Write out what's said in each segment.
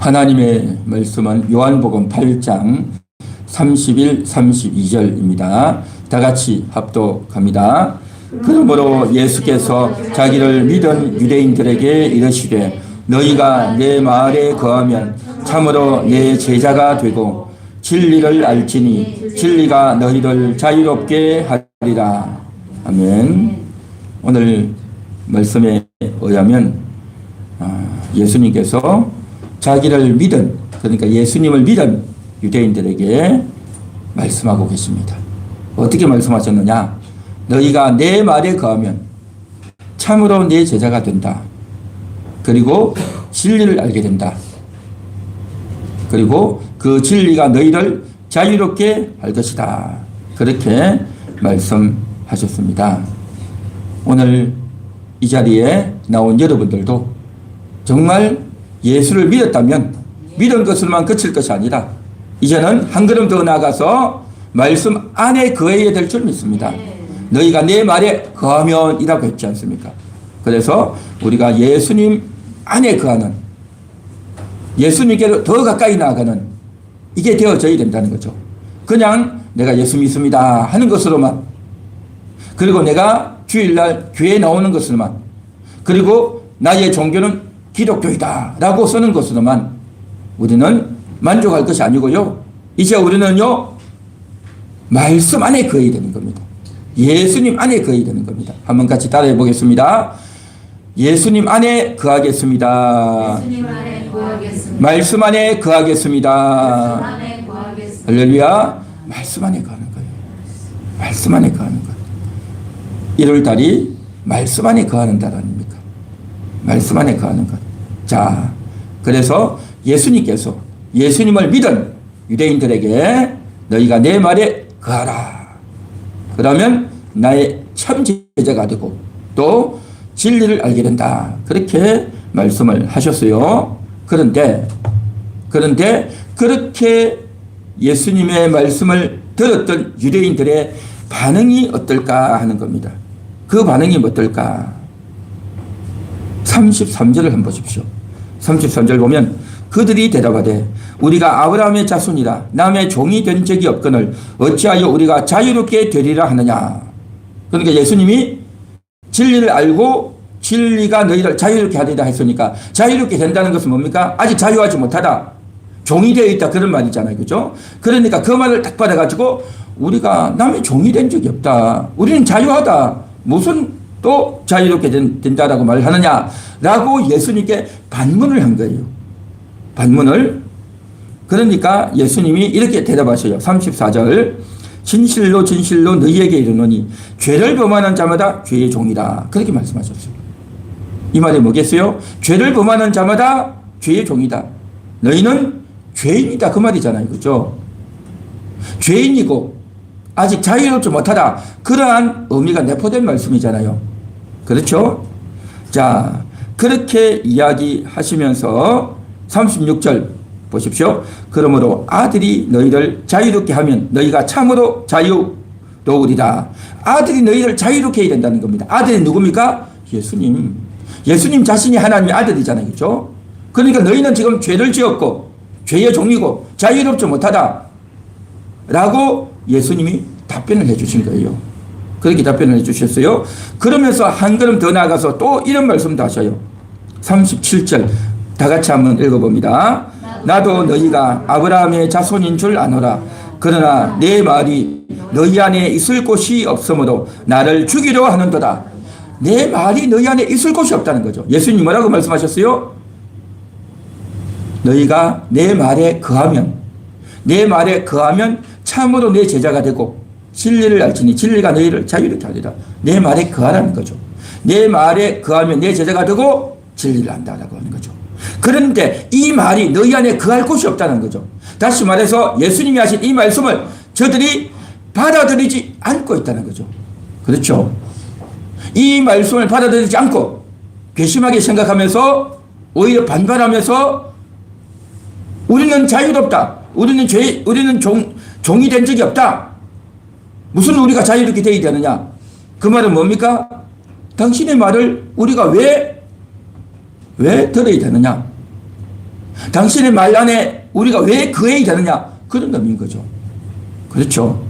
하나님의 말씀은 요한복음 8장 31, 32절입니다. 다 같이 합독합니다. 그러므로 예수께서 자기를 믿은 유대인들에게 이르시되 너희가 내 말에 거하면 참으로 내 제자가 되고 진리를 알지니 진리가 너희를 자유롭게 하리라. 아멘. 오늘 말씀에 의하면 예수님께서 자기를 믿은, 그러니까 예수님을 믿은 유대인들에게 말씀하고 계십니다. 어떻게 말씀하셨느냐? 너희가 내 말에 거하면 참으로 내 제자가 된다. 그리고 진리를 알게 된다. 그리고 그 진리가 너희를 자유롭게 할 것이다. 그렇게 말씀하셨습니다. 오늘 이 자리에 나온 여러분들도 정말 예수를 믿었다면 믿은 것으로만 그칠 것이 아니라 이제는 한 걸음 더 나아가서 말씀 안에 거해야 될 줄 믿습니다. 너희가 내 말에 거하면 이라고 했지 않습니까? 그래서 우리가 예수님 안에 거하는, 예수님께로 더 가까이 나아가는 이게 되어져야 된다는 거죠. 그냥 내가 예수 믿습니다 하는 것으로만, 그리고 내가 주일날 교회에 나오는 것으로만, 그리고 나의 종교는 기독교이다 라고 쓰는 것으로만 우리는 만족할 것이 아니고요. 이제 우리는요, 말씀 안에 거해야 되는 겁니다. 예수님 안에 거해야 되는 겁니다. 한번 같이 따라해 보겠습니다. 예수님 안에 거하겠습니다. 예수님 안에 거하겠습니다. 말씀 안에 거하겠습니다. 말씀 안에 거하겠습니다. 할렐루야. 말씀 안에 거하는 거예요. 말씀 안에 거하는 것. 1월달이 말씀 안에 거하는 달 아닙니까? 말씀 안에 거하는 것. 자, 그래서 예수님께서 예수님을 믿은 유대인들에게 너희가 내 말에 거하라. 그러면 나의 참 제자가 되고 또 진리를 알게 된다. 그렇게 말씀을 하셨어요. 그런데 그렇게 예수님의 말씀을 들었던 유대인들의 반응이 어떨까 하는 겁니다. 그 반응이 어떨까? 33절을 한번 보십시오. 33절 보면 그들이 대답하되 우리가 아브라함의 자손이라 남의 종이 된 적이 없거늘 어찌하여 우리가 자유롭게 되리라 하느냐. 그러니까 예수님이 진리를 알고 진리가 너희를 자유롭게 하리라 했으니까 자유롭게 된다는 것은 뭡니까? 아직 자유하지 못하다. 종이 되어 있다. 그런 말이잖아요. 그죠? 그러니까 그 말을 딱 받아가지고 우리가 남의 종이 된 적이 없다. 우리는 자유하다. 무슨 또 자유롭게 된다라고 말을 하느냐. 라고 예수님께 반문을 한 거예요. 반문을. 그러니까 예수님이 이렇게 대답하셔요. 34절. 진실로 진실로 너희에게 이르노니 죄를 범하는 자마다 죄의 종이다. 그렇게 말씀하셨어요. 이 말이 뭐겠어요? 죄를 범하는 자마다 죄의 종이다. 너희는 죄인이다. 그 말이잖아요. 그죠? 죄인이고 아직 자유롭지 못하다. 그러한 의미가 내포된 말씀이잖아요. 그렇죠? 자, 그렇게 이야기하시면서 36절 보십시오. 그러므로 아들이 너희를 자유롭게 하면 너희가 참으로 자유로우리라. 아들이 너희를 자유롭게 해야 된다는 겁니다. 아들이 누굽니까? 예수님. 예수님 자신이 하나님의 아들이잖아요. 그렇죠? 그러니까 너희는 지금 죄를 지었고 죄의 종이고 자유롭지 못하다 라고 예수님이 답변을 해 주신 거예요. 그렇게 답변을 해 주셨어요. 그러면서 한 걸음 더 나아가서 또 이런 말씀도 하셔요. 37절 다 같이 한번 읽어봅니다. 나도 너희가 아브라함의 자손인 줄 아노라. 그러나 내 말이 너희 안에 있을 곳이 없으므로 나를 죽이려 하는도다. 내 말이 너희 안에 있을 곳이 없다는 거죠. 예수님 뭐라고 말씀하셨어요? 너희가 내 말에 거하면 참으로 내 제자가 되고 진리를 알지니 진리가 너희를 자유롭게 하리라. 내 말에 거하라는 거죠. 내 말에 거하면 내 제자가 되고 진리를 안다라고 하는 거죠. 그런데 이 말이 너희 안에 거할 곳이 없다는 거죠. 다시 말해서 예수님이 하신 이 말씀을 저들이 받아들이지 않고 있다는 거죠. 그렇죠? 이 말씀을 받아들이지 않고 괘씸하게 생각하면서 오히려 반발하면서 우리는 자유롭다. 우리는 종이 된 적이 없다. 무슨 우리가 자유롭게 되어야 되느냐? 그 말은 뭡니까? 당신의 말을 우리가 왜 들어야 되느냐? 당신의 말 안에 우리가 왜 거해야 되느냐? 그런 의미인 거죠. 그렇죠.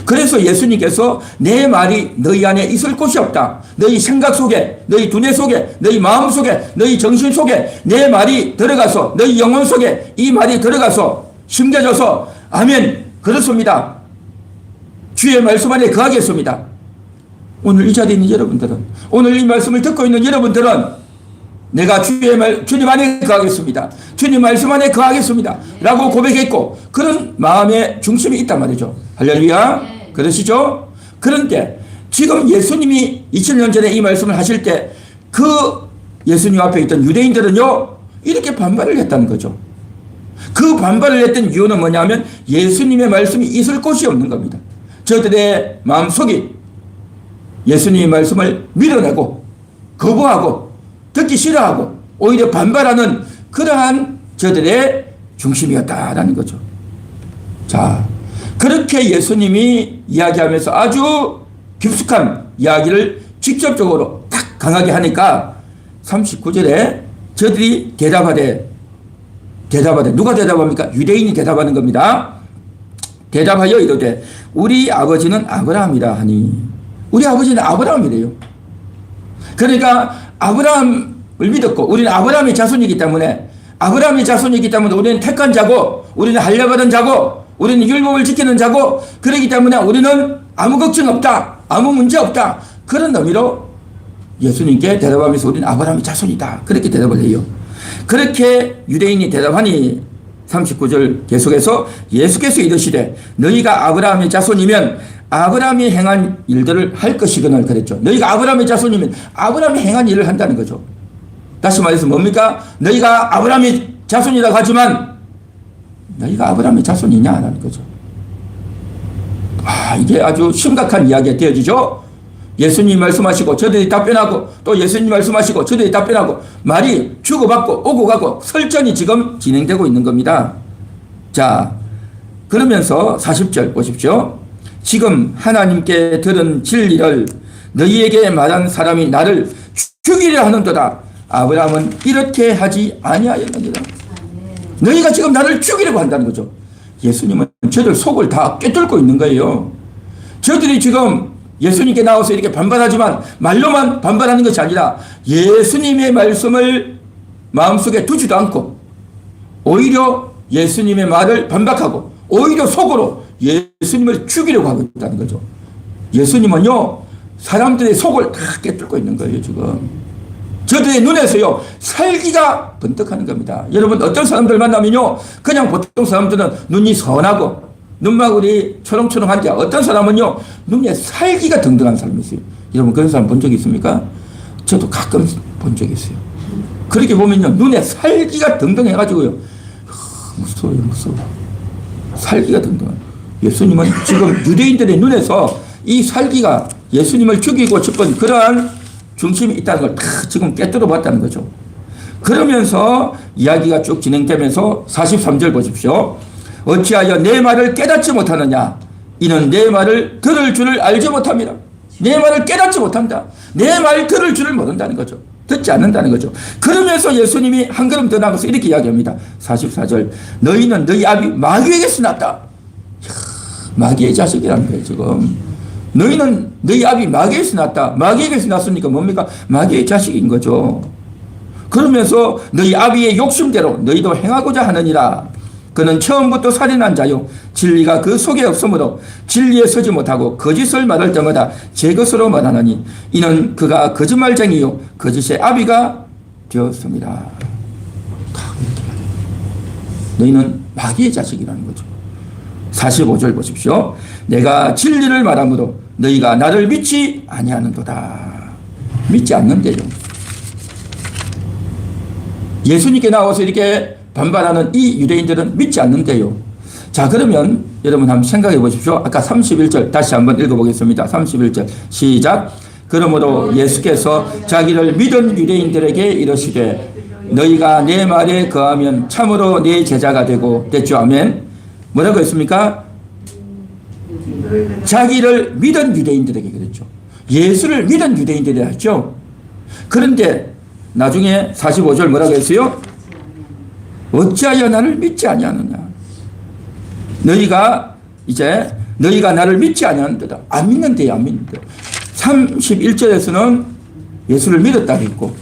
그래서 예수님께서 내 말이 너희 안에 있을 곳이 없다. 너희 생각 속에, 너희 두뇌 속에, 너희 마음 속에, 너희 정신 속에 내 말이 들어가서 너희 영혼 속에 이 말이 들어가서 심겨져서 아멘 그렇습니다. 주의 말씀 안에 거하겠습니다. 오늘 이 자리에 있는 여러분들은, 오늘 이 말씀을 듣고 있는 여러분들은 내가 주님 안에 거하겠습니다. 주님 말씀 안에 거하겠습니다. 라고 고백했고, 그런 마음의 중심이 있단 말이죠. 할렐루야. 그러시죠? 그런데 지금 예수님이 2000년 전에 이 말씀을 하실 때 그 예수님 앞에 있던 유대인들은요, 이렇게 반발을 했다는 거죠. 그 반발을 했던 이유는 뭐냐면 예수님의 말씀이 있을 곳이 없는 겁니다. 저들의 마음속이 예수님의 말씀을 밀어내고 거부하고 듣기 싫어하고 오히려 반발하는 그러한 저들의 중심이었다라는 거죠. 자, 그렇게 예수님이 이야기하면서 아주 깊숙한 이야기를 직접적으로 딱 강하게 하니까 39절에 저들이 대답하되 누가 대답합니까? 유대인이 대답하는 겁니다. 대답하여 이르되 우리 아버지는 아브라함이라 하니, 우리 아버지는 아브라함이래요. 그러니까 아브라함을 믿었고 우리는 아브라함의 자손이기 때문에 우리는 택한 자고 우리는 할례받은 자고 우리는 율법을 지키는 자고 그렇기 때문에 우리는 아무 걱정 없다, 아무 문제 없다, 그런 의미로 예수님께 대답하면서 우리는 아브라함의 자손이다, 그렇게 대답을 해요. 그렇게 유대인이 대답하니 39절 계속해서 예수께서 이르시되 너희가 아브라함의 자손이면 아브라함이 행한 일들을 할 것이거늘 그랬죠. 너희가 아브라함의 자손이면 아브라함이 행한 일을 한다는 거죠. 다시 말해서 뭡니까? 너희가 아브라함의 자손이라고 하지만 너희가 아브라함의 자손이냐라는 거죠. 이게 아주 심각한 이야기가 되어지죠. 예수님이 말씀하시고 저들이 답변하고 또 예수님이 말씀하시고 저들이 답변하고 말이 주고받고 오고 가고 설전이 지금 진행되고 있는 겁니다. 자, 그러면서 40절 보십시오. 지금 하나님께 들은 진리를 너희에게 말한 사람이 나를 죽이려 하는도다. 아브라함은 이렇게 하지 아니하였느니라. 너희가 지금 나를 죽이려고 한다는 거죠. 예수님은 저들 속을 다 꿰뚫고 있는 거예요. 저들이 지금 예수님께 나와서 이렇게 반발하지만 말로만 반발하는 것이 아니라 예수님의 말씀을 마음속에 두지도 않고 오히려 예수님의 말을 반박하고 오히려 속으로 예수님을 죽이려고 하고 있다는 거죠. 예수님은요, 사람들의 속을 다 꿰뚫고 있는 거예요, 지금. 저들의 눈에서요, 살기가 번뜩하는 겁니다. 여러분, 어떤 사람들 만나면요, 그냥 보통 사람들은 눈이 선하고, 눈망울이 초롱초롱한데, 어떤 사람은요, 눈에 살기가 등등한 사람이 있어요. 여러분, 그런 사람 본 적 있습니까? 저도 가끔 본 적이 있어요. 그렇게 보면요, 눈에 살기가 등등해가지고요, 무서워요, 무서워. 살기가 등등한. 예수님은 지금 유대인들의 눈에서 이 살기가 예수님을 죽이고 싶은 그러한 중심이 있다는 걸 다 지금 깨뜨려 봤다는 거죠. 그러면서 이야기가 쭉 진행되면서 43절 보십시오. 어찌하여 내 말을 깨닫지 못하느냐? 이는 내 말을 들을 줄을 알지 못합니다. 내 말을 깨닫지 못한다. 내 말 들을 줄을 모른다는 거죠. 듣지 않는다는 거죠. 그러면서 예수님이 한 걸음 더 나가서 이렇게 이야기합니다. 44절. 너희는 너희 아비 마귀에게서 났다. 마귀의 자식이라는 거예요, 지금. 너희는 너희 아비 마귀에서 났다. 마귀에게서 났으니까 뭡니까? 마귀의 자식인 거죠. 그러면서 너희 아비의 욕심대로 너희도 행하고자 하느니라. 그는 처음부터 살인한 자요. 진리가 그 속에 없으므로 진리에 서지 못하고 거짓을 말할 때마다 제 것으로 말하나니 이는 그가 거짓말쟁이요. 거짓의 아비가 되었습니다. 너희는 마귀의 자식이라는 거죠. 45절 보십시오. 내가 진리를 말하므로 너희가 나를 믿지 아니하는도다. 믿지 않는데요. 예수님께 나와서 이렇게 반발하는 이 유대인들은 믿지 않는데요. 자, 그러면 여러분 한번 생각해 보십시오. 아까 31절 다시 한번 읽어보겠습니다. 31절 시작. 그러므로 예수께서 자기를 믿은 유대인들에게 이르시되 너희가 내 말에 거하면 참으로 내 제자가 되고 됐죠. 아멘. 뭐라고 했습니까? 자기를 믿은 유대인들에게 그랬죠. 예수를 믿은 유대인들이 했죠. 그런데 나중에 45절 뭐라고 했어요? 어찌하여 나를 믿지 아니하느냐. 너희가 나를 믿지 아니하는도다. 안 믿는데요, 안 믿는데. 31절에서는 예수를 믿었다고 했고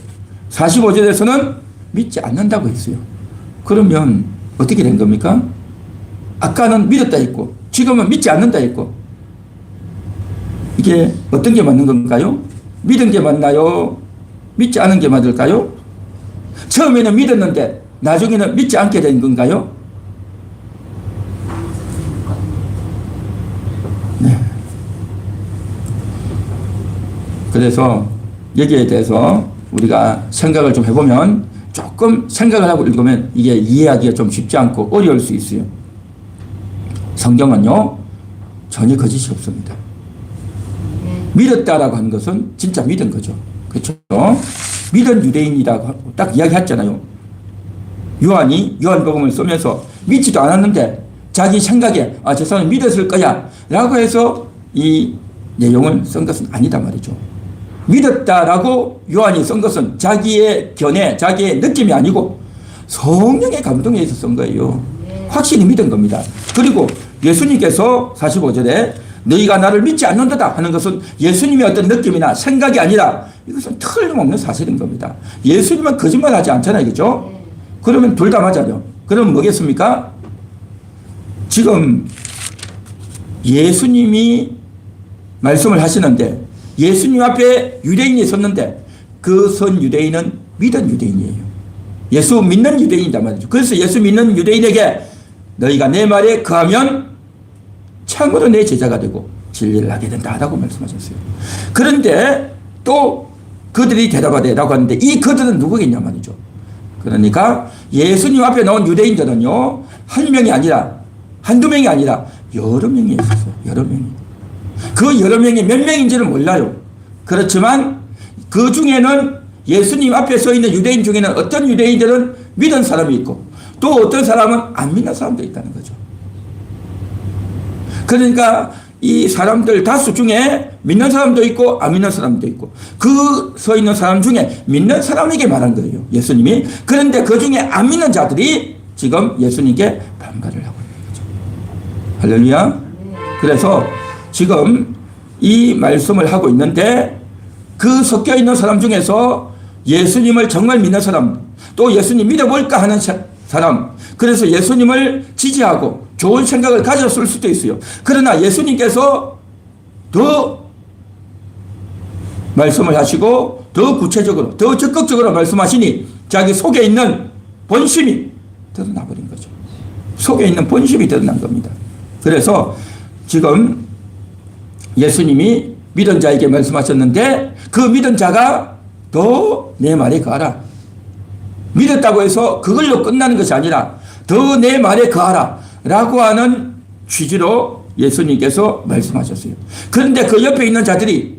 45절에서는 믿지 않는다고 했어요. 그러면 어떻게 된 겁니까? 아까는 믿었다 했고 지금은 믿지 않는다 했고 이게 어떤 게 맞는 건가요? 믿은 게 맞나요? 믿지 않은 게 맞을까요? 처음에는 믿었는데 나중에는 믿지 않게 된 건가요? 네. 그래서 여기에 대해서 우리가 생각을 좀 해보면 조금 생각을 하고 읽으면 이게 이해하기가 좀 쉽지 않고 어려울 수 있어요. 성경은요 전혀 거짓이 없습니다. 믿었다라고 하는 것은 진짜 믿은 거죠. 그렇죠? 믿은 유대인이라고 딱 이야기했잖아요. 요한이 요한복음을 쓰면서 믿지도 않았는데 자기 생각에 저 사람은 믿었을 거야 라고 해서 이 내용을 쓴 것은 아니다 말이죠. 믿었다라고 요한이 쓴 것은 자기의 견해, 자기의 느낌이 아니고 성령의 감동에 의해서 쓴 거예요. 확실히 믿은 겁니다. 그리고 예수님께서 45절에 너희가 나를 믿지 않는다 하는 것은 예수님의 어떤 느낌이나 생각이 아니라 이것은 틀림없는 사실인 겁니다. 예수님은 거짓말하지 않잖아요. 그죠? 그러면 둘 다 맞아요. 그러면 뭐겠습니까? 지금 예수님이 말씀을 하시는데 예수님 앞에 유대인이 섰는데 그 선 유대인은 믿은 유대인이에요. 예수 믿는 유대인이다 말이죠. 그래서 예수 믿는 유대인에게 너희가 내 말에 거하면 참으로 내 제자가 되고 진리를 하게 된다라고 말씀하셨어요. 그런데 또 그들이 대답하되 라고 하는데 이 그들은 누구겠냐 말이죠. 그러니까 예수님 앞에 나온 유대인들은요 한 명이 아니라 한두 명이 아니라 여러 명이 있었어요. 여러 명이. 그 여러 명이 몇 명인지는 몰라요. 그렇지만 그 중에는 예수님 앞에 서 있는 유대인 중에는 어떤 유대인들은 믿은 사람이 있고 또 어떤 사람은 안 믿는 사람도 있다는 거죠. 그러니까 이 사람들 다수 중에 믿는 사람도 있고 안 믿는 사람도 있고 그 서 있는 사람 중에 믿는 사람에게 말한 거예요. 예수님이. 그런데 그 중에 안 믿는 자들이 지금 예수님께 반발을 하고 있는 거죠. 할렐루야. 그래서 지금 이 말씀을 하고 있는데 그 섞여 있는 사람 중에서 예수님을 정말 믿는 사람 또 예수님 믿어볼까 하는 사람 그래서 예수님을 지지하고 좋은 생각을 가졌을 수도 있어요. 그러나 예수님께서 더 말씀을 하시고 더 구체적으로 더 적극적으로 말씀하시니 자기 속에 있는 본심이 드러나버린 거죠. 속에 있는 본심이 드러난 겁니다. 그래서 지금 예수님이 믿은 자에게 말씀하셨는데 그 믿은 자가 더 내 말에 거하라. 믿었다고 해서 그걸로 끝나는 것이 아니라 더 내 말에 거하라 라고 하는 취지로 예수님께서 말씀하셨어요. 그런데 그 옆에 있는 자들이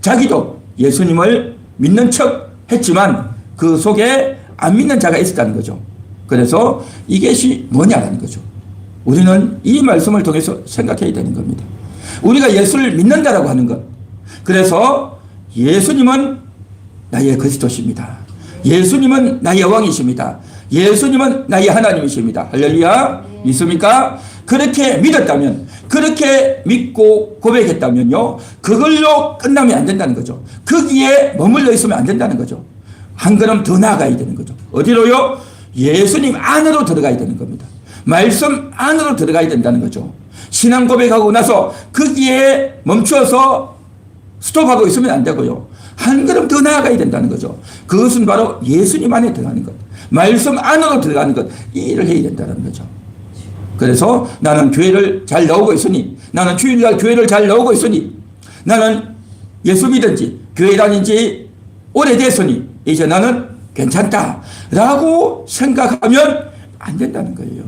자기도 예수님을 믿는 척 했지만 그 속에 안 믿는 자가 있었다는 거죠. 그래서 이것이 뭐냐라는 거죠. 우리는 이 말씀을 통해서 생각해야 되는 겁니다. 우리가 예수를 믿는다라고 하는 것. 그래서 예수님은 나의 그리스도십니다. 예수님은 나의 왕이십니다. 예수님은 나의 하나님이십니다. 할렐루야. 믿습니까? 그렇게 믿었다면, 그렇게 믿고 고백했다면요, 그걸로 끝나면 안 된다는 거죠. 거기에 머물러 있으면 안 된다는 거죠. 한 걸음 더 나아가야 되는 거죠. 어디로요? 예수님 안으로 들어가야 되는 겁니다. 말씀 안으로 들어가야 된다는 거죠. 신앙 고백하고 나서 거기에 멈춰서 스톱하고 있으면 안 되고요. 한 걸음 더 나아가야 된다는 거죠. 그것은 바로 예수님 안에 들어가는 것. 말씀 안으로 들어가는 것. 이 일을 해야 된다는 거죠. 그래서 나는 교회를 잘 나오고 있으니, 나는 주일날 교회를 잘 나오고 있으니, 나는 예수 믿은 지, 교회 다닌 지 오래됐으니, 이제 나는 괜찮다. 라고 생각하면 안 된다는 거예요.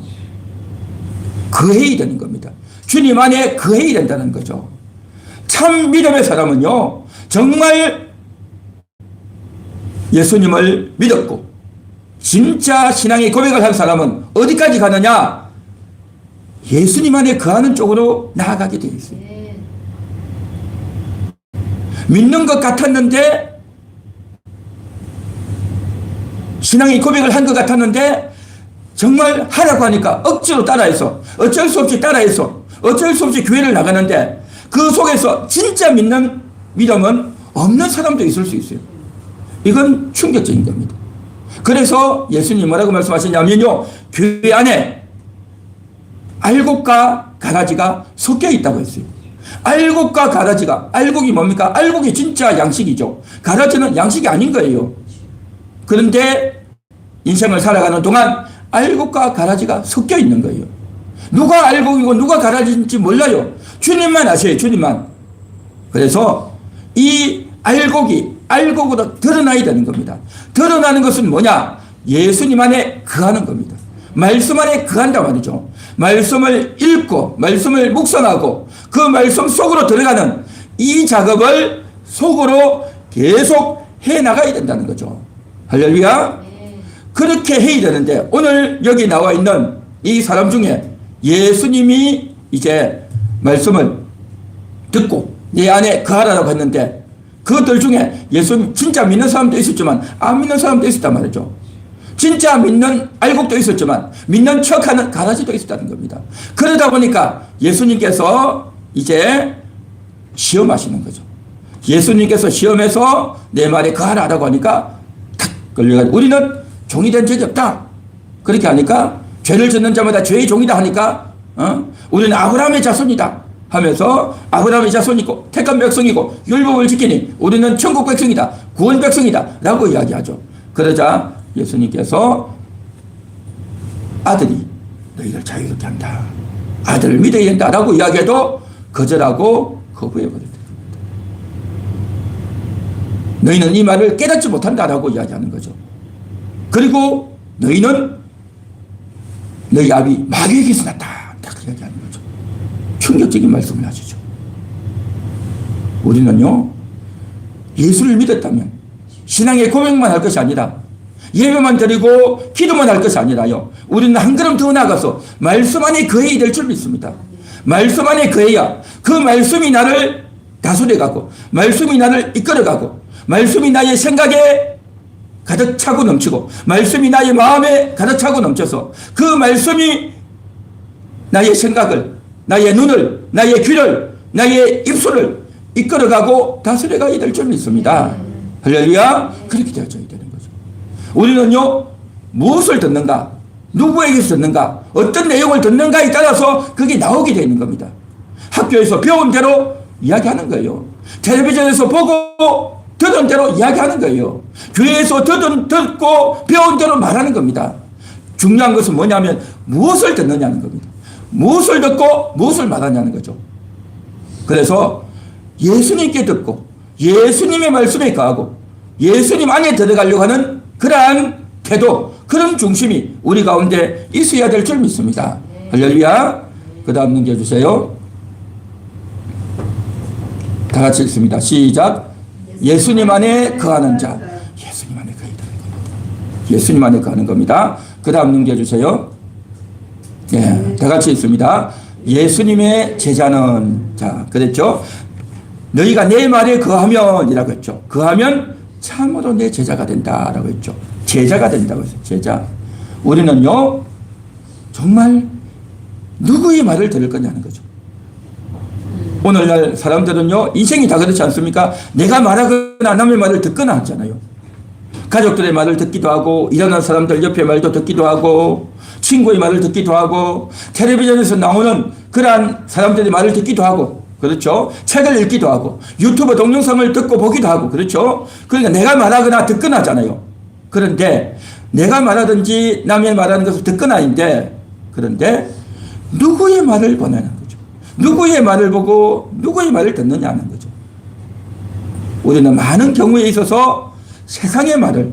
거해야 되는 겁니다. 주님 안에 거해야 된다는 거죠. 참 믿음의 사람은요, 정말 예수님을 믿었고, 진짜 신앙의 고백을 한 사람은 어디까지 가느냐? 예수님 안에 거하는 쪽으로 나아가게 되어 있어요. 믿는 것 같았는데, 신앙의 고백을 한 것 같았는데 정말 하라고 하니까 억지로 따라해서 어쩔 수 없이 따라해서 어쩔 수 없이 교회를 나가는데 그 속에서 진짜 믿는 믿음은 없는 사람도 있을 수 있어요. 이건 충격적인 겁니다. 그래서 예수님이 뭐라고 말씀하시냐면요, 교회 안에 알곡과 가라지가 섞여 있다고 했어요. 알곡과 가라지가, 알곡이 뭡니까? 알곡이 진짜 양식이죠. 가라지는 양식이 아닌 거예요. 그런데 인생을 살아가는 동안 알곡과 가라지가 섞여 있는 거예요. 누가 알곡이고 누가 가라지인지 몰라요. 주님만 아셔요. 주님만. 그래서 이 알곡이 알곡으로 드러나야 되는 겁니다. 드러나는 것은 뭐냐? 예수님 안에 거하는 겁니다. 말씀 안에 거한다 말이죠. 말씀을 읽고 말씀을 묵상하고 그 말씀 속으로 들어가는 이 작업을 속으로 계속 해나가야 된다는 거죠. 할렐루야. 그렇게 해야 되는데 오늘 여기 나와 있는 이 사람 중에 예수님이 이제 말씀을 듣고 내 안에 거하라고 했는데 그들 중에 예수님 진짜 믿는 사람도 있었지만 안 믿는 사람도 있었단 말이죠. 진짜 믿는 알곡도 있었지만 믿는 척하는 가라지도 있었다는 겁니다. 그러다 보니까 예수님께서 이제 시험하시는 거죠. 예수님께서 시험해서 내 말에 거하라고 하니까 탁 걸려가지고 우리는 종이 된 적이 없다. 그렇게 하니까 죄를 짓는 자마다 죄의 종이다 하니까 우리는 아브라함의 자손이다 하면서 아브라함의 자손이고 택한 백성이고 율법을 지키니 우리는 천국 백성이다. 구원 백성이다 라고 이야기하죠. 그러자 예수님께서 아들이 너희를 자유롭게 한다. 아들을 믿어야 된다 라고 이야기해도 거절하고 거부해버렸다. 너희는 이 말을 깨닫지 못한다 라고 이야기하는 거죠. 그리고 너희는 너희 아비 마귀에게서 났다. 딱 이야기하는 거죠. 충격적인 말씀을 하시죠. 우리는요, 예수를 믿었다면 신앙의 고백만 할 것이 아니라 예배만 드리고 기도만 할 것이 아니라요, 우리는 한 걸음 더 나아가서 말씀 안에 거해야 될 줄 믿습니다. 말씀 안에 거해야 그 말씀이 나를 다스려가고 말씀이 나를 이끌어가고 말씀이 나의 생각에 가득 차고 넘치고 말씀이 나의 마음에 가득 차고 넘쳐서 그 말씀이 나의 생각을, 나의 눈을, 나의 귀를, 나의 입술을 이끌어가고 다스려가야 될 줄 믿습니다. 할렐루야. 그렇게 되어져야 되는 거죠. 우리는요, 무엇을 듣는가, 누구에게서 듣는가, 어떤 내용을 듣는가에 따라서 그게 나오게 되는 겁니다. 학교에서 배운 대로 이야기하는 거예요. 텔레비전에서 보고 듣은 대로 이야기하는 거예요. 교회에서 듣고 배운 대로 말하는 겁니다. 중요한 것은 뭐냐면 무엇을 듣느냐는 겁니다. 무엇을 듣고 무엇을 말하냐는 거죠. 그래서 예수님께 듣고 예수님의 말씀에 거하고 예수님 안에 들어가려고 하는 그러한 태도, 그런 중심이 우리 가운데 있어야 될 줄 믿습니다. 할렐루야. 그 다음 넘겨주세요. 다 같이 읽습니다. 시작. 예수님 안에 거하는 자. 예수님 안에 거해야 되는 겁니다. 예수님 안에 거하는 겁니다. 그 다음 넘겨주세요. 예, 다 같이 읽습니다. 예수님의 제자는, 자, 그랬죠? 너희가 내 말에 거하면 이라고 했죠. 거하면 참으로 내 제자가 된다라고 했죠. 제자가 된다고 했어요. 제자. 우리는요, 정말 누구의 말을 들을 거냐는 거죠. 오늘날 사람들은요, 인생이 다 그렇지 않습니까? 내가 말하거나 남의 말을 듣거나 하잖아요. 가족들의 말을 듣기도 하고, 일하는 사람들 옆에 말도 듣기도 하고, 친구의 말을 듣기도 하고, 텔레비전에서 나오는 그러한 사람들의 말을 듣기도 하고, 그렇죠? 책을 읽기도 하고, 유튜브 동영상을 듣고 보기도 하고, 그렇죠? 그러니까 내가 말하거나 듣거나 하잖아요. 그런데 내가 말하든지 남의 말하는 것을 듣거나인데, 그런데 누구의 말을 보내는 거죠? 누구의 말을 보고 누구의 말을 듣느냐는 거죠. 우리는 많은 경우에 있어서 세상의 말을,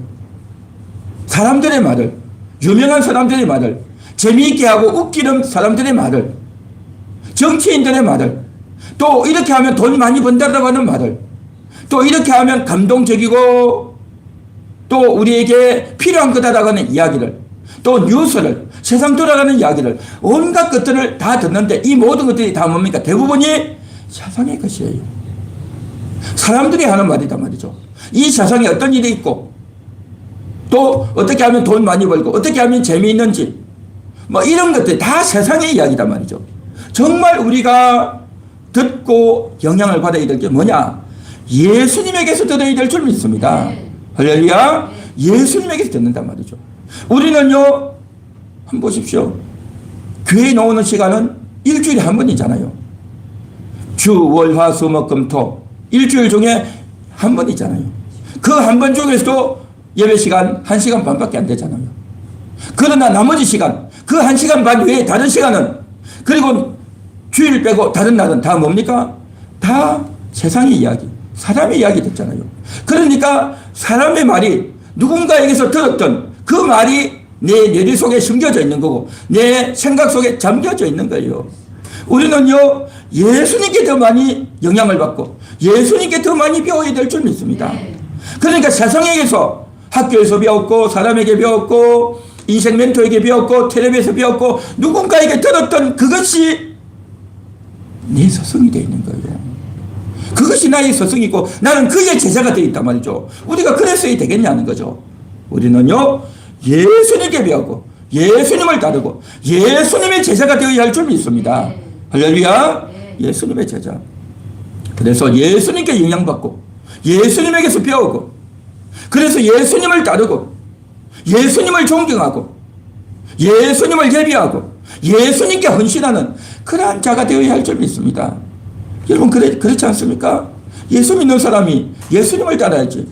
사람들의 말을, 유명한 사람들의 말을, 재미있게 하고 웃기는 사람들의 말을, 정치인들의 말을, 또 이렇게 하면 돈 많이 번다라고 하는 말을, 또 이렇게 하면 감동적이고 또 우리에게 필요한 거다라고 하는 이야기를, 또 뉴스를, 세상 돌아가는 이야기를, 온갖 것들을 다 듣는데 이 모든 것들이 다 뭡니까? 대부분이 세상의 것이에요. 사람들이 하는 말이단 말이죠. 이 세상에 어떤 일이 있고 또 어떻게 하면 돈 많이 벌고 어떻게 하면 재미있는지 뭐 이런 것들 다 세상의 이야기단 말이죠. 정말 우리가 듣고 영향을 받아야 될 게 뭐냐? 예수님에게서 들어야 될 줄 믿습니다. 네. 할렐루야. 예수님에게서 듣는단 말이죠. 우리는요, 한번 보십시오. 교회에 나오는 시간은 일주일에 한 번이잖아요. 주, 월, 화, 수, 목, 금, 토. 일주일 중에 한 번이잖아요. 그 한 번 중에서도 예배 시간 1시간 반밖에 안 되잖아요. 그러나 나머지 시간, 그 1시간 반 외에 다른 시간은, 그리고 주일 빼고 다른 날은 다 뭡니까? 다 세상의 이야기, 사람의 이야기 듣잖아요. 그러니까 사람의 말이 누군가에게서 들었던 그 말이 내 뇌리 속에 숨겨져 있는 거고 내 생각 속에 잠겨져 있는 거예요. 우리는요, 예수님께 더 많이 영향을 받고 예수님께 더 많이 배워야 될 줄 믿습니다. 그러니까 세상에게서 학교에서 배웠고 사람에게 배웠고 인생 멘토에게 배웠고 텔레비에서 배웠고 누군가에게 들었던 그것이 내 서성이 되어 있는 거예요. 그것이 나의 서성이고 나는 그의 제자가 되어 있단 말이죠. 우리가 그랬어야 되겠냐는 거죠. 우리는요, 예수님께 배우고 예수님을 따르고 예수님의 제자가 되어야 할 줄 믿습니다. 할렐루야. 예수님의 제자. 그래서 예수님께 영향받고 예수님에게서 배우고 그래서 예수님을 따르고 예수님을 존경하고 예수님을 예비하고 예수님께 헌신하는 그러한 자가 되어야 할 줄 믿습니다. 여러분 그렇지 않습니까? 예수 믿는 사람이 예수님을 따라야지.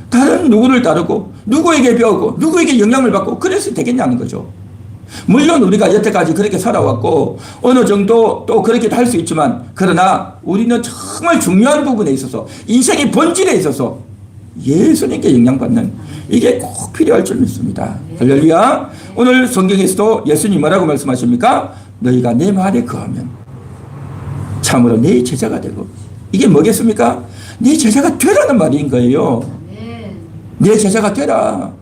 다른 누구를 따르고 누구에게 배우고 누구에게 영향을 받고 그래서 되겠냐는 거죠. 물론 우리가 여태까지 그렇게 살아왔고 어느 정도 또 그렇게 할 수 있지만 그러나 우리는 정말 중요한 부분에 있어서 인생의 본질에 있어서 예수님께 영향받는 이게 꼭 필요할 줄 믿습니다. 할렐루야. 오늘 성경에서도 예수님 뭐라고 말씀하십니까? 너희가 내 말에 거하면 참으로 내 제자가 되고 이게 뭐겠습니까? 내 제자가 되라는 말인 거예요. 내 제자가 되라.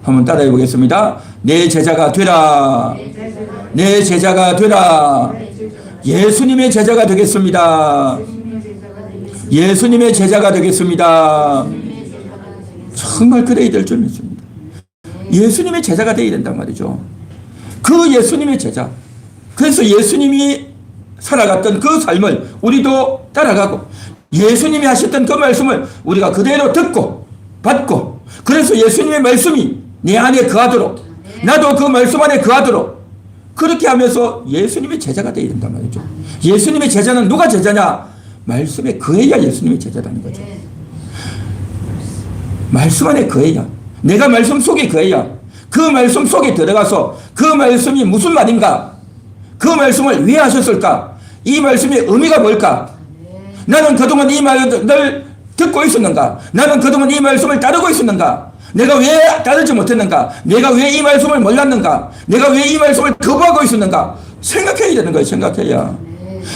한번 따라해 보겠습니다. 내 제자가 되라. 내 제자가 되라. 예수님의 제자가 되겠습니다. 예수님의 제자가 되겠습니다. 정말 그래야 될 줄 믿습니다. 예수님의 제자가 되어야 된단 말이죠. 그 예수님의 제자. 그래서 예수님이 살아갔던 그 삶을 우리도 따라가고 예수님이 하셨던 그 말씀을 우리가 그대로 듣고 받고 그래서 예수님의 말씀이 내 안에 거하도록 나도 그 말씀 안에 거하도록 그렇게 하면서 예수님의 제자가 되어야 된단 말이죠. 예수님의 제자는 누가 제자냐? 말씀에 거해야 예수님의 제자라는 거죠. 말씀 안에 거해야 내가 말씀 속에 거해야 그 말씀 속에 들어가서 그 말씀이 무슨 말인가? 그 말씀을 왜 하셨을까? 이 말씀의 의미가 뭘까? 나는 그동안 이 말을 듣고 있었는가? 나는 그동안 이 말씀을 따르고 있었는가? 내가 왜 따르지 못했는가? 내가 왜 이 말씀을 몰랐는가? 내가 왜 이 말씀을 거부하고 있었는가? 생각해야 되는 거예요. 생각해야.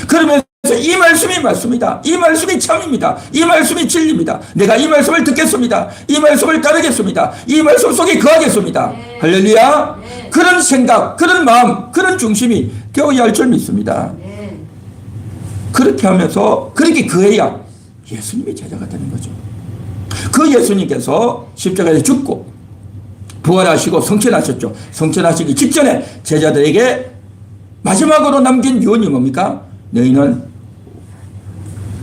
그러면서 이 말씀이 맞습니다. 이 말씀이 참입니다. 이 말씀이 진리입니다. 내가 이 말씀을 듣겠습니다. 이 말씀을 따르겠습니다. 이 말씀 속에 거하겠습니다. 할렐루야. 그런 생각, 그런 마음, 그런 중심이 되어야 할 줄 믿습니다. 그렇게 하면서 그렇게 거해야 예수님의 제자가 되는 거죠. 그 예수님께서 십자가에 죽고 부활하시고 성천하셨죠. 성천하시기 직전에 제자들에게 마지막으로 남긴 유언이 뭡니까? 너희는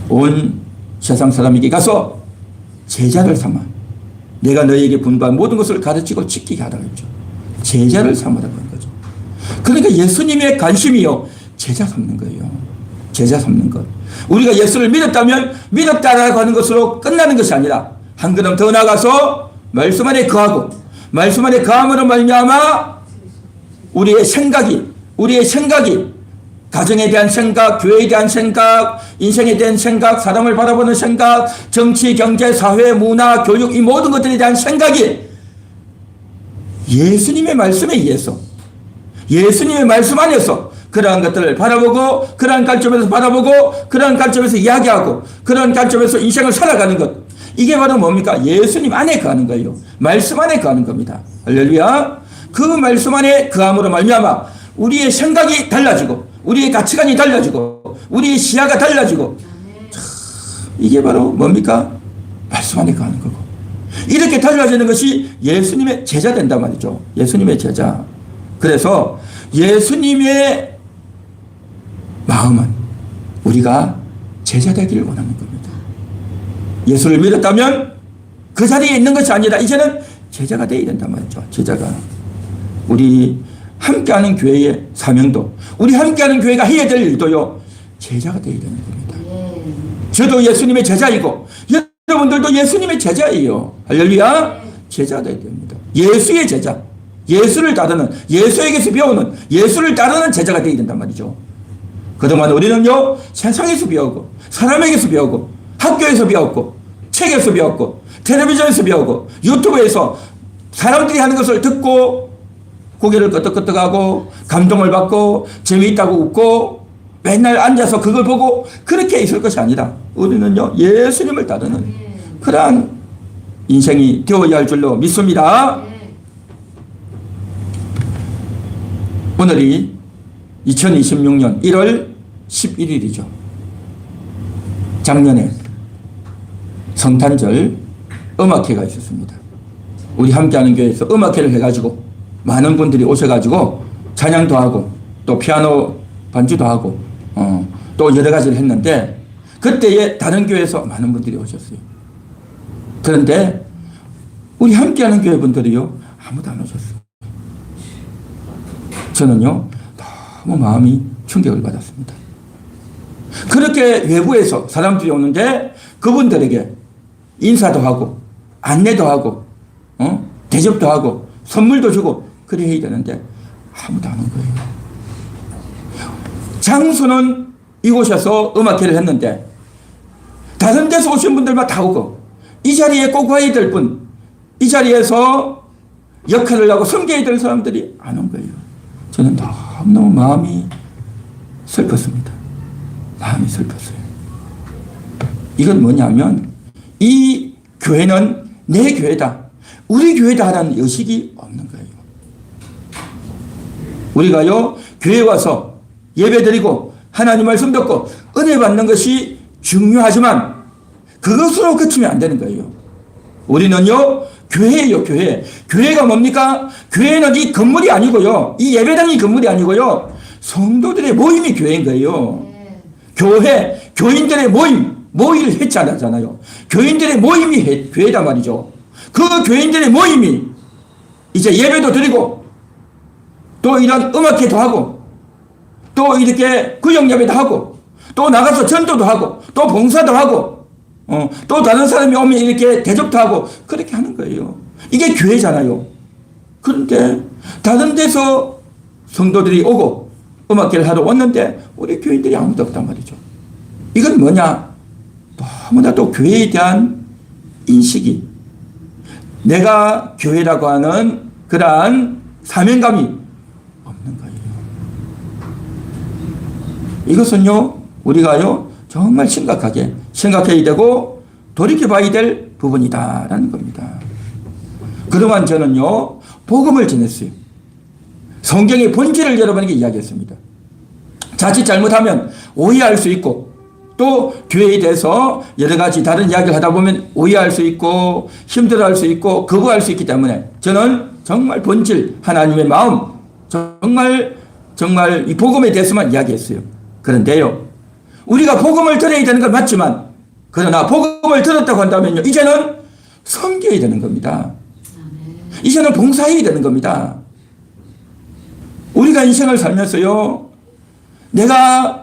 온 세상 사람에게 가서 제자를 삼아 내가 너희에게 분부한 모든 것을 가르치고 지키게 하라고 했죠. 제자를 삼으라고 한 거죠. 그러니까 예수님의 관심이요, 제자 삼는 거예요. 제자 삼는 것. 우리가 예수를 믿었다면 믿었다라고 하는 것으로 끝나는 것이 아니라 한 걸음 더 나가서 말씀 안에 거하고 말씀 안에 거함으로 말미암아 우리의 생각이 가정에 대한 생각, 교회에 대한 생각, 인생에 대한 생각, 사람을 바라보는 생각, 정치, 경제, 사회, 문화, 교육 이 모든 것들에 대한 생각이 예수님의 말씀에 의해서 예수님의 말씀 안에서 그러한 것들을 바라보고 그러한 관점에서 바라보고 그러한 관점에서 이야기하고 그러한 관점에서 인생을 살아가는 것 이게 바로 뭡니까? 예수님 안에 거하는 거예요. 말씀 안에 거하는 겁니다. 할렐루야. 그 말씀 안에 거함으로 말미암아 우리의 생각이 달라지고 우리의 가치관이 달라지고 우리의 시야가 달라지고 이게 바로 뭡니까? 말씀 안에 거하는 거고 이렇게 달라지는 것이 예수님의 제자 된단 말이죠. 예수님의 제자. 그래서 예수님의 마음은 우리가 제자 되기를 원하는 겁니다. 예수를 믿었다면 그 자리에 있는 것이 아니라 이제는 제자가 되어야 된단 말이죠. 제자가. 우리 함께하는 교회의 사명도, 우리 함께하는 교회가 해야 될 일도요, 제자가 되어야 되는 겁니다. 저도 예수님의 제자이고 여러분들도 예수님의 제자예요. 할렐루야. 제자가 되어야 됩니다. 예수의 제자, 예수를 따르는, 예수에게서 배우는, 예수를 따르는 제자가 되어야 된단 말이죠. 그동안 우리는요, 세상에서 배우고 사람에게서 배우고 학교에서 배웠고 책에서 배웠고 텔레비전에서 배우고 유튜브에서 사람들이 하는 것을 듣고 고개를 끄덕끄덕하고 감동을 받고 재미있다고 웃고 맨날 앉아서 그걸 보고 그렇게 있을 것이 아니라 우리는요, 예수님을 따르는 그러한 인생이 되어야 할 줄로 믿습니다. 오늘이 2026년 1월 11일이죠. 작년에 성탄절 음악회가 있었습니다. 우리 함께하는 교회에서 음악회를 해가지고 많은 분들이 오셔가지고 찬양도 하고 또 피아노 반주도 하고 또 여러 가지를 했는데 그때에 다른 교회에서 많은 분들이 오셨어요. 그런데 우리 함께하는 교회 분들이요, 아무도 안 오셨어요. 저는요, 너무 마음이 충격을 받았습니다. 그렇게 외부에서 사람들이 오는데 그분들에게 인사도 하고 안내도 하고 대접도 하고 선물도 주고 그래 해야 되는데 아무도 안 온 거예요. 장소는 이곳에서 음악회를 했는데 다른 데서 오신 분들만 다 오고 이 자리에 꼭 와야 될 분, 이 자리에서 역할을 하고 섬겨야 될 사람들이 안 온 거예요. 저는 너무너무 마음이 슬펐습니다. 마음이 슬펐어요. 이건 뭐냐면 이 교회는 내 교회다, 우리 교회다 하는 의식이 없는 거예요. 우리가요, 교회 와서 예배드리고 하나님 말씀 듣고 은혜 받는 것이 중요하지만 그것으로 그치면 안 되는 거예요. 우리는요, 교회예요, 교회. 교회가 뭡니까? 교회는 이 건물이 아니고요, 이 예배당이 건물이 아니고요, 성도들의 모임이 교회인 거예요. 교회, 교인들의 모임을 했잖아요. 교인들의 모임이 교회다 말이죠. 그 교인들의 모임이 이제 예배도 드리고 또 이런 음악회도 하고 또 이렇게 구역 예배도 하고 또 나가서 전도도 하고 또 봉사도 하고 또 다른 사람이 오면 이렇게 대접도 하고 그렇게 하는 거예요. 이게 교회잖아요. 그런데 다른 데서 성도들이 오고 음악회를 하러 왔는데 우리 교인들이 아무도 없단 말이죠. 이건 뭐냐? 너무나도 교회에 대한 인식이, 내가 교회라고 하는 그러한 사명감이 없는 거예요. 이것은요, 우리가요, 정말 심각하게 생각해야 되고 돌이켜봐야 될 부분이다라는 겁니다. 그동안 저는요, 복음을 전했어요. 성경의 본질을 여러분에게 이야기했습니다. 자칫 잘못하면 오해할 수 있고 또 교회에 대해서 여러 가지 다른 이야기를 하다 보면 오해할 수 있고 힘들어할 수 있고 거부할 수 있기 때문에 저는 정말 본질, 하나님의 마음, 정말 이 복음에 대해서만 이야기했어요. 그런데요, 우리가 복음을 들어야 되는 건 맞지만 그러나 복음을 들었다고 한다면요, 이제는 섬겨야 되는 겁니다. 이제는 봉사해야 되는 겁니다. 우리가 인생을 살면서요, 내가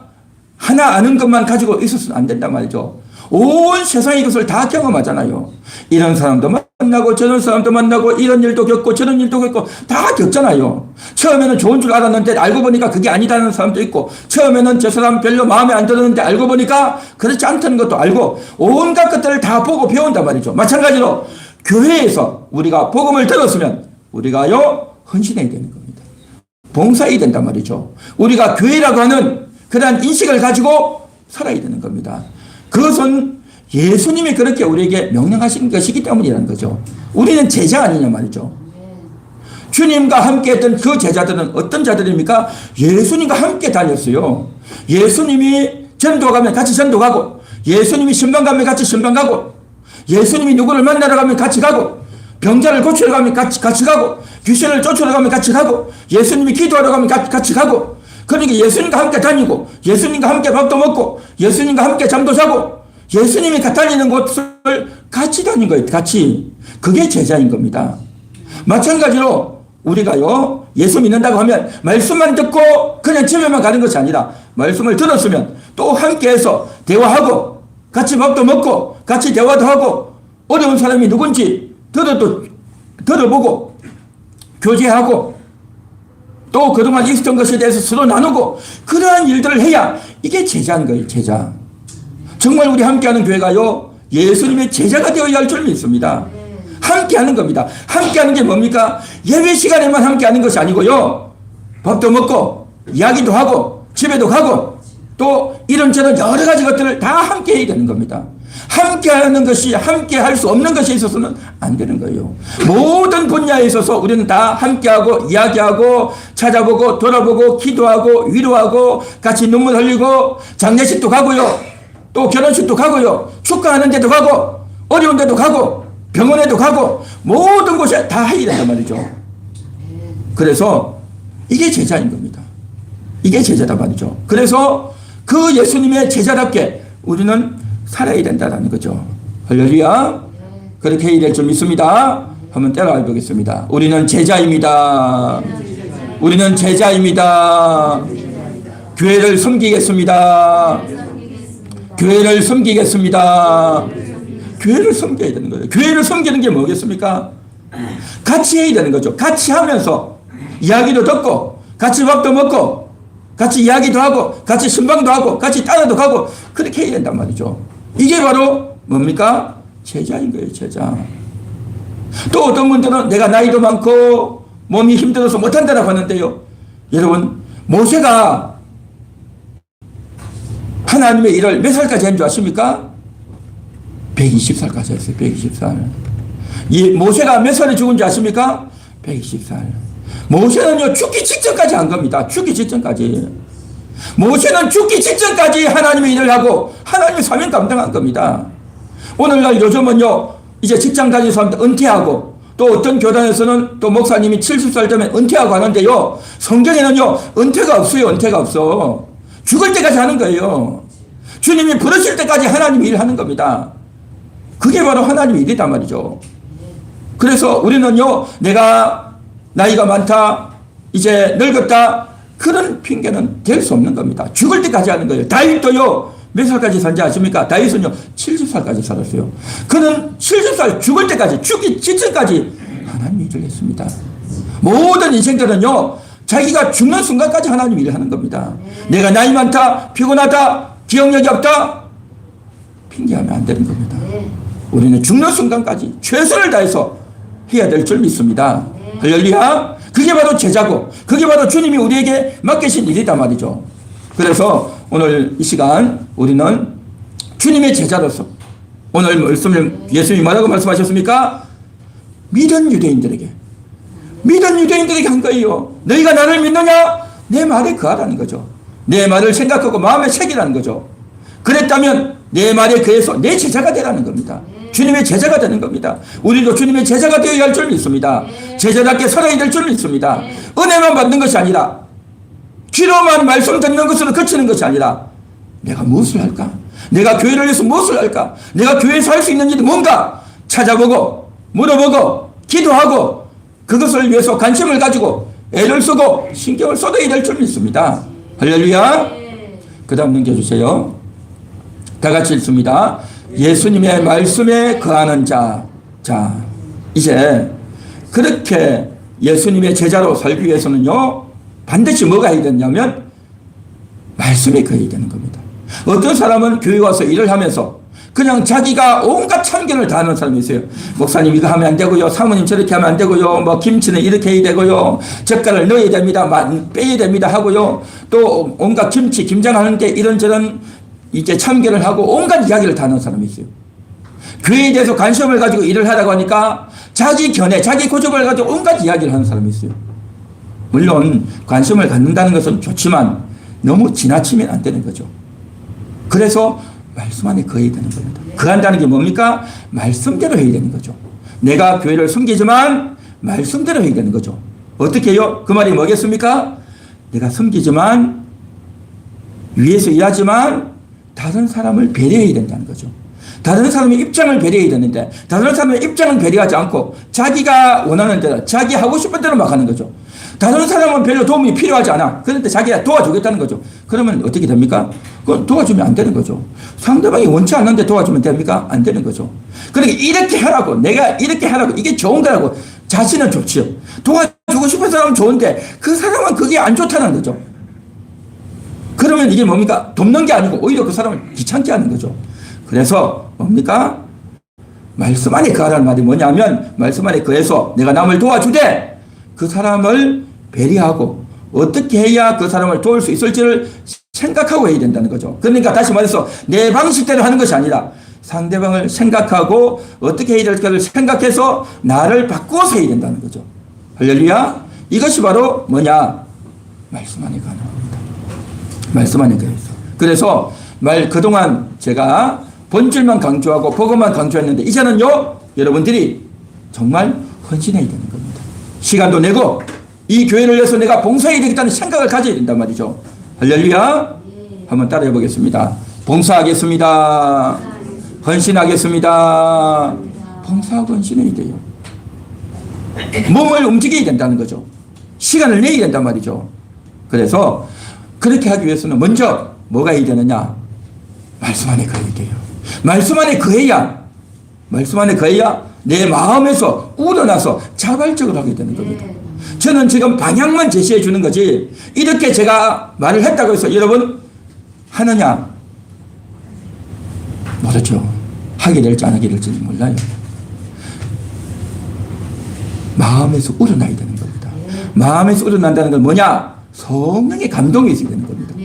하나 아는 것만 가지고 있어서는 안 된단 말이죠. 온 세상의 것을 다 경험하잖아요. 이런 사람도 만나고 저런 사람도 만나고 이런 일도 겪고 저런 일도 겪고 다 겪잖아요. 처음에는 좋은 줄 알았는데 알고 보니까 그게 아니다는 사람도 있고, 처음에는 저 사람 별로 마음에 안 들었는데 알고 보니까 그렇지 않다는 것도 알고, 온갖 것들을 다 보고 배운단 말이죠. 마찬가지로 교회에서 우리가 복음을 들었으면 우리가요, 헌신해야 되는 겁니다. 봉사해야 된단 말이죠. 우리가 교회라고 하는 그러한 인식을 가지고 살아야 되는 겁니다. 그것은 예수님이 그렇게 우리에게 명령하신 것이기 때문이라는 거죠. 우리는 제자 아니냐 말이죠. 주님과 함께 했던 그 제자들은 어떤 자들입니까? 예수님과 함께 다녔어요. 예수님이 전도 가면 같이 전도 가고, 예수님이 신방 가면 같이 신방 가고, 예수님이 누구를 만나러 가면 같이 가고, 병자를 고치러 가면 같이 가고, 귀신을 쫓으러 가면 같이 가고, 예수님이 기도하러 가면 같이 가고, 그러니까 예수님과 함께 다니고, 예수님과 함께 밥도 먹고, 예수님과 함께 잠도 자고, 예수님이 다니는 곳을 같이 다니는 거예요. 같이. 그게 제자인 겁니다. 마찬가지로 우리가요, 예수 믿는다고 하면 말씀만 듣고 그냥 집에만 가는 것이 아니라 말씀을 들었으면 또 함께해서 대화하고, 같이 밥도 먹고, 같이 대화도 하고, 어려운 사람이 누군지 들어보고, 교제하고, 또 그동안 있었던 것에 대해서 서로 나누고, 그러한 일들을 해야 이게 제자인 거예요. 제자. 정말 우리 함께하는 교회가요, 예수님의 제자가 되어야 할 줄 믿습니다. 함께하는 겁니다. 함께하는 게 뭡니까? 예배 시간에만 함께하는 것이 아니고요, 밥도 먹고 이야기도 하고 집에도 가고 또 이런저런 여러 가지 것들을 다 함께 해야 되는 겁니다. 함께하는 것이 함께할 수 없는 것에 있어서는 안 되는 거예요. 모든 분야에 있어서 우리는 다 함께하고 이야기하고 찾아보고 돌아보고 기도하고 위로하고 같이 눈물 흘리고 장례식도 가고요, 또 결혼식도 가고요, 축가하는 데도 가고 어려운 데도 가고 병원에도 가고 모든 곳에 다 해야 된단 말이죠. 그래서 이게 제자인 겁니다. 이게 제자다 말이죠. 그래서 그 예수님의 제자답게 우리는 살아야 된다는 거죠. 할렐루야. 그렇게 해야 될 줄 믿습니다. 한번 따라해 보겠습니다. 우리는 제자입니다. 우리는 제자입니다. 교회를 섬기겠습니다. 교회를 섬기겠습니다. 교회를 섬겨야 되는 거예요. 교회를 섬기는 게 뭐겠습니까? 같이 해야 되는 거죠. 같이 하면서 이야기도 듣고 같이 밥도 먹고 같이 이야기도 하고 같이 신방도 하고 같이 따라도 가고 그렇게 해야 된단 말이죠. 이게 바로 뭡니까? 제자인 거예요. 제자. 또 어떤 분들은 내가 나이도 많고 몸이 힘들어서 못한다라고 하는데요, 여러분, 모세가 하나님의 일을 몇 살까지 한 줄 아십니까? 120살까지 했어요. 120살. 이 모세가 몇 살에 죽은 줄 아십니까? 120살. 모세는요, 죽기 직전까지 한 겁니다. 죽기 직전까지. 모세는 죽기 직전까지 하나님의 일을 하고 하나님의 사명 감당한 겁니다. 오늘날 요즘은요, 이제 직장 다니는 사람들 은퇴하고, 또 어떤 교단에서는 또 목사님이 70살 되면 은퇴하고 하는데요, 성경에는요, 은퇴가 없어요. 은퇴가 없어. 죽을 때까지 하는 거예요. 주님이 부르실 때까지 하나님 일하는 겁니다. 그게 바로 하나님의 일이단 말이죠. 그래서 우리는요, 내가 나이가 많다, 이제 늙었다, 그런 핑계는 될 수 없는 겁니다. 죽을 때까지 하는 거예요. 다윗도요, 몇 살까지 산지 아십니까? 다윗은요, 70살까지 살았어요. 그는 70살 죽을 때까지, 죽기 직전까지 하나님 일을 했습니다. 모든 인생들은요, 자기가 죽는 순간까지 하나님 일을 하는 겁니다. 내가 나이 많다, 피곤하다, 기억력이 없다, 핑계하면 안 되는 겁니다. 우리는 죽는 순간까지 최선을 다해서 해야 될 줄 믿습니다. 할렐루야. 그게 바로 제자고, 그게 바로 주님이 우리에게 맡기신 일이단 말이죠. 그래서 오늘 이 시간 우리는 주님의 제자로서, 오늘 말씀을 예수님이 뭐라고 말씀하셨습니까? 믿은 유대인들에게 한 거예요. 너희가 나를 믿느냐? 내 말에 거하라는 거죠. 내 말을 생각하고 마음에 새기라는 거죠. 그랬다면 내 말에 거해서 내 제자가 되라는 겁니다. 주님의 제자가 되는 겁니다. 우리도 주님의 제자가 되어야 할 줄 믿습니다. 제자답게 살아야 될 줄 믿습니다. 은혜만 받는 것이 아니라, 귀로만 말씀 듣는 것으로 그치는 것이 아니라, 내가 무엇을 할까? 내가 교회를 위해서 무엇을 할까? 내가 교회에서 할 수 있는 일이 뭔가 찾아보고 물어보고 기도하고 그것을 위해서 관심을 가지고 애를 쓰고 신경을 쏟아야 될 줄 믿습니다. 할렐루야. 그 다음 넘겨주세요. 다 같이 읽습니다. 예수님의 말씀에 거하는 자. 자, 이제 그렇게 예수님의 제자로 살기 위해서는요, 반드시 뭐가 해야 되냐면 말씀에 거해야 되는 겁니다. 어떤 사람은 교회 와서 일을 하면서 그냥 자기가 온갖 참견을 다 하는 사람이 있어요. 목사님 이거 하면 안 되고요, 사모님 저렇게 하면 안 되고요, 뭐 김치는 이렇게 해야 되고요, 젓갈을 넣어야 됩니다, 빼야 됩니다 하고요, 또 온갖 김치 김장하는데 이런저런 이제 참견을 하고 온갖 이야기를 다 하는 사람이 있어요. 교회에 대해서 관심을 가지고 일을 하라고 하니까 자기 견해, 자기 고집을 가지고 온갖 이야기를 하는 사람이 있어요. 물론 관심을 갖는다는 것은 좋지만 너무 지나치면 안 되는 거죠. 그래서 말씀 안에 거해야 되는 겁니다. 거한다는 게 뭡니까? 말씀대로 해야 되는 거죠. 내가 교회를 섬기지만 말씀대로 해야 되는 거죠. 어떻게 해요? 그 말이 뭐겠습니까? 내가 섬기지만 위에서 일하지만 다른 사람을 배려해야 된다는 거죠. 다른 사람의 입장을 배려해야 되는데 다른 사람의 입장은 배려하지 않고 자기가 원하는 대로 자기 하고 싶은 대로 막 하는 거죠. 다른 사람은 별로 도움이 필요하지 않아. 그런데 자기가 도와주겠다는 거죠. 그러면 어떻게 됩니까? 그건 도와주면 안 되는 거죠. 상대방이 원치 않는데 도와주면 됩니까? 안 되는 거죠. 그러니까 이렇게 하라고, 내가 이렇게 하라고, 이게 좋은 거라고 자신은 좋지요. 도와주고 싶은 사람은 좋은데 그 사람은 그게 안 좋다는 거죠. 그러면 이게 뭡니까? 돕는 게 아니고 오히려 그 사람을 귀찮게 하는 거죠. 그래서 뭡니까? 말씀 안에 거하라는 말이 뭐냐면 말씀 안에 거해서 내가 남을 도와주되 그 사람을 배려하고 어떻게 해야 그 사람을 도울 수 있을지를 생각하고 해야 된다는 거죠. 그러니까 다시 말해서 내 방식대로 하는 것이 아니라 상대방을 생각하고 어떻게 해야 될까를 생각해서 나를 바꿔서 해야 된다는 거죠. 할렐루야. 이것이 바로 뭐냐? 말씀 안에 거하는 겁니다. 말씀 안에 거해서. 그래서 그동안 제가 본질만 강조하고 복음만 강조했는데 이제는요 여러분들이 정말 헌신해야 되는 겁니다. 시간도 내고 이 교회를 위해서 내가 봉사해야 되겠다는 생각을 가져야 된단 말이죠. 할렐루야. 한번 따라해 보겠습니다. 봉사하겠습니다. 헌신하겠습니다. 봉사하고 헌신해야 돼요. 몸을 움직여야 된다는 거죠. 시간을 내야 된단 말이죠. 그래서 그렇게 하기 위해서는 먼저 뭐가 해야 되느냐? 말씀 안에 거해야 돼요. 말씀 안에 거해야 내 마음에서 우러나서 자발적으로 하게 되는 겁니다. 저는 지금 방향만 제시해 주는 거지 이렇게 제가 말을 했다고 해서 여러분 하느냐? 모르죠. 하게 될지 안 하게 될지 몰라요. 마음에서 우러나야 되는 겁니다. 마음에서 우러난다는 건 뭐냐? 성령의 감동이 있어야 되는 겁니다.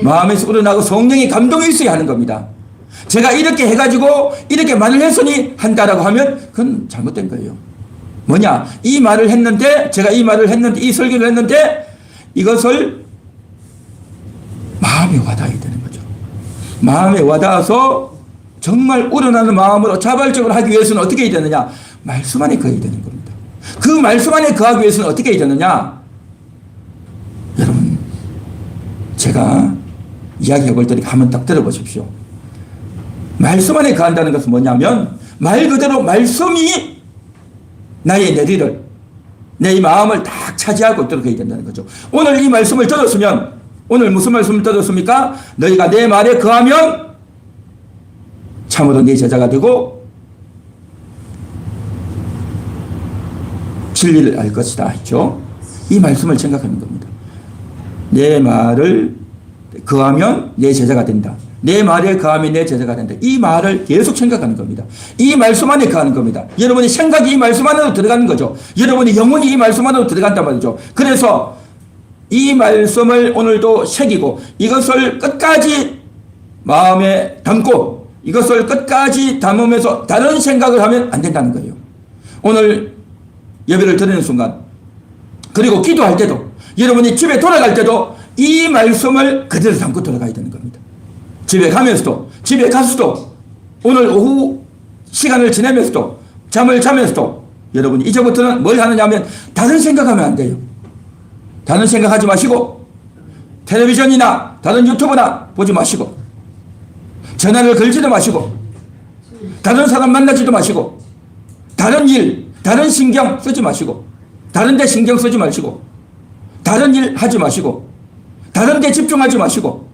마음에서 우러나고 성령의 감동이 있어야 하는 겁니다. 제가 이렇게 해가지고 이렇게 말을 했으니 한다라고 하면 그건 잘못된 거예요. 뭐냐? 이 말을 했는데 제가 이 말을 했는데 이 설교를 했는데 이것을 마음에 와닿아야 되는 거죠. 마음에 와닿아서 정말 우러나는 마음으로 자발적으로 하기 위해서는 어떻게 해야 되느냐? 말씀 안에 거해야 되는 겁니다. 그 말씀 안에 거하기 위해서는 어떻게 해야 되느냐? 여러분 제가 이야기해 볼 테니까 한번 딱 들어보십시오. 말씀 안에 거한다는 것은 뭐냐면 말 그대로 말씀이 나의 내리를 내 마음을 딱 차지하고 있도록 해야 된다는 거죠. 오늘 이 말씀을 들었으면 오늘 무슨 말씀을 들었습니까? 너희가 내 말에 거하면 참으로 내 제자가 되고 진리를 알 것이다 했죠. 이 말씀을 생각하는 겁니다. 내 말을 거하면 내 제자가 된다. 내 말에 거하면 내 제자가 된다. 이 말을 계속 생각하는 겁니다. 이 말씀 안에 거하는 겁니다. 여러분의 생각이 이 말씀 안으로 들어가는 거죠. 여러분의 영혼이 이 말씀 안으로 들어간단 말이죠. 그래서 이 말씀을 오늘도 새기고 이것을 끝까지 마음에 담고 이것을 끝까지 담으면서 다른 생각을 하면 안 된다는 거예요. 오늘 예배를 드리는 순간 그리고 기도할 때도 여러분이 집에 돌아갈 때도 이 말씀을 그대로 담고 돌아가야 되는 겁니다. 집에 가면서도 집에 가서도 오늘 오후 시간을 지내면서도 잠을 자면서도 여러분이 이제부터는 뭘 하느냐 하면 다른 생각하면 안 돼요. 다른 생각하지 마시고 텔레비전이나 다른 유튜브나 보지 마시고 전화를 걸지도 마시고 다른 사람 만나지도 마시고 다른 일 다른 신경 쓰지 마시고 다른 데 신경 쓰지 마시고 다른 일 하지 마시고 다른 데 집중하지 마시고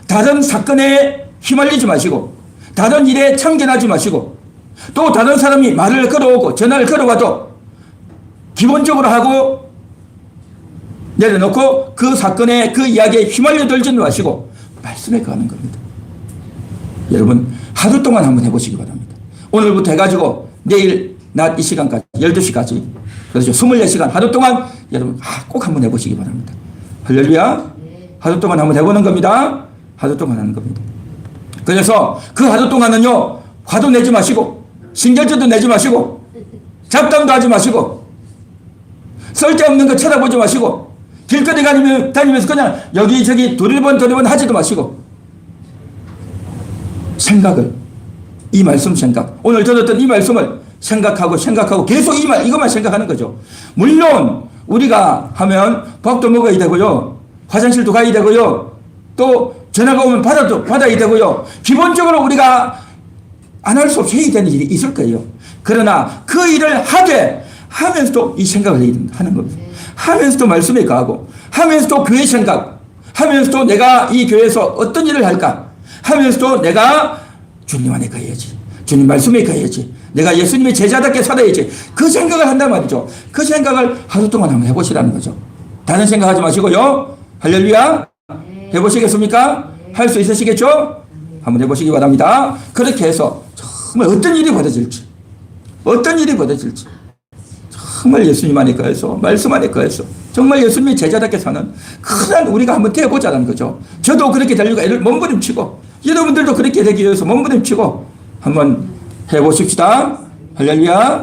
다른 사건에 휘말리지 마시고 다른 일에 참견하지 마시고 또 다른 사람이 말을 걸어오고 전화를 걸어와도 기본적으로 하고 내려놓고 그 사건에 그 이야기에 휘말려들지는 마시고 말씀에 거하는 겁니다. 여러분 하루 동안 한번 해보시기 바랍니다. 오늘부터 해가지고 내일 낮 이 시간까지 12시까지 그렇죠. 24시간 하루 동안 여러분 꼭 한번 해보시기 바랍니다. 할렐루야. 하루 동안 한번 해보는 겁니다. 하루 동안 하는 겁니다. 그래서 그 하루 동안은요 화도 내지 마시고 신경질도 내지 마시고 잡담도 하지 마시고 쓸데없는 거 쳐다보지 마시고 길거리 다니면서 그냥 여기저기 두리번 하지도 마시고 생각을, 이 말씀 생각, 오늘 들었던 이 말씀을 생각하고 계속 이것만 생각하는 거죠. 물론 우리가 하면 밥도 먹어야 되고요, 화장실도 가야 되고요, 또 전화가 오면 받아야 되고요. 기본적으로 우리가 안 할 수 없이 해야 되는 일이 있을 거예요. 그러나 그 일을 하면서도 이 생각을 하는 겁니다. 하면서도 말씀에 가고, 하면서도 교회 생각, 하면서도 내가 이 교회에서 어떤 일을 할까, 하면서도 내가 주님 안에 가야지, 주님 말씀에 가야지, 내가 예수님의 제자답게 살아야지, 그 생각을 한단 말이죠. 그 생각을 하루 동안 한번 해보시라는 거죠. 다른 생각하지 마시고요. 할렐루야. 해보시겠습니까? 할 수 있으시겠죠? 한번 해보시기 바랍니다. 그렇게 해서 정말 어떤 일이 벌어질지, 정말 예수님 안에 거해서, 말씀 안에 거해서 정말 예수님의 제자답게 사는 큰 우리가 한번 되어보자는 거죠. 저도 그렇게 되려고 애를 몸부림치고, 여러분들도 그렇게 되기 위해서 몸부림치고 한번 해보십시다. 할렐루야.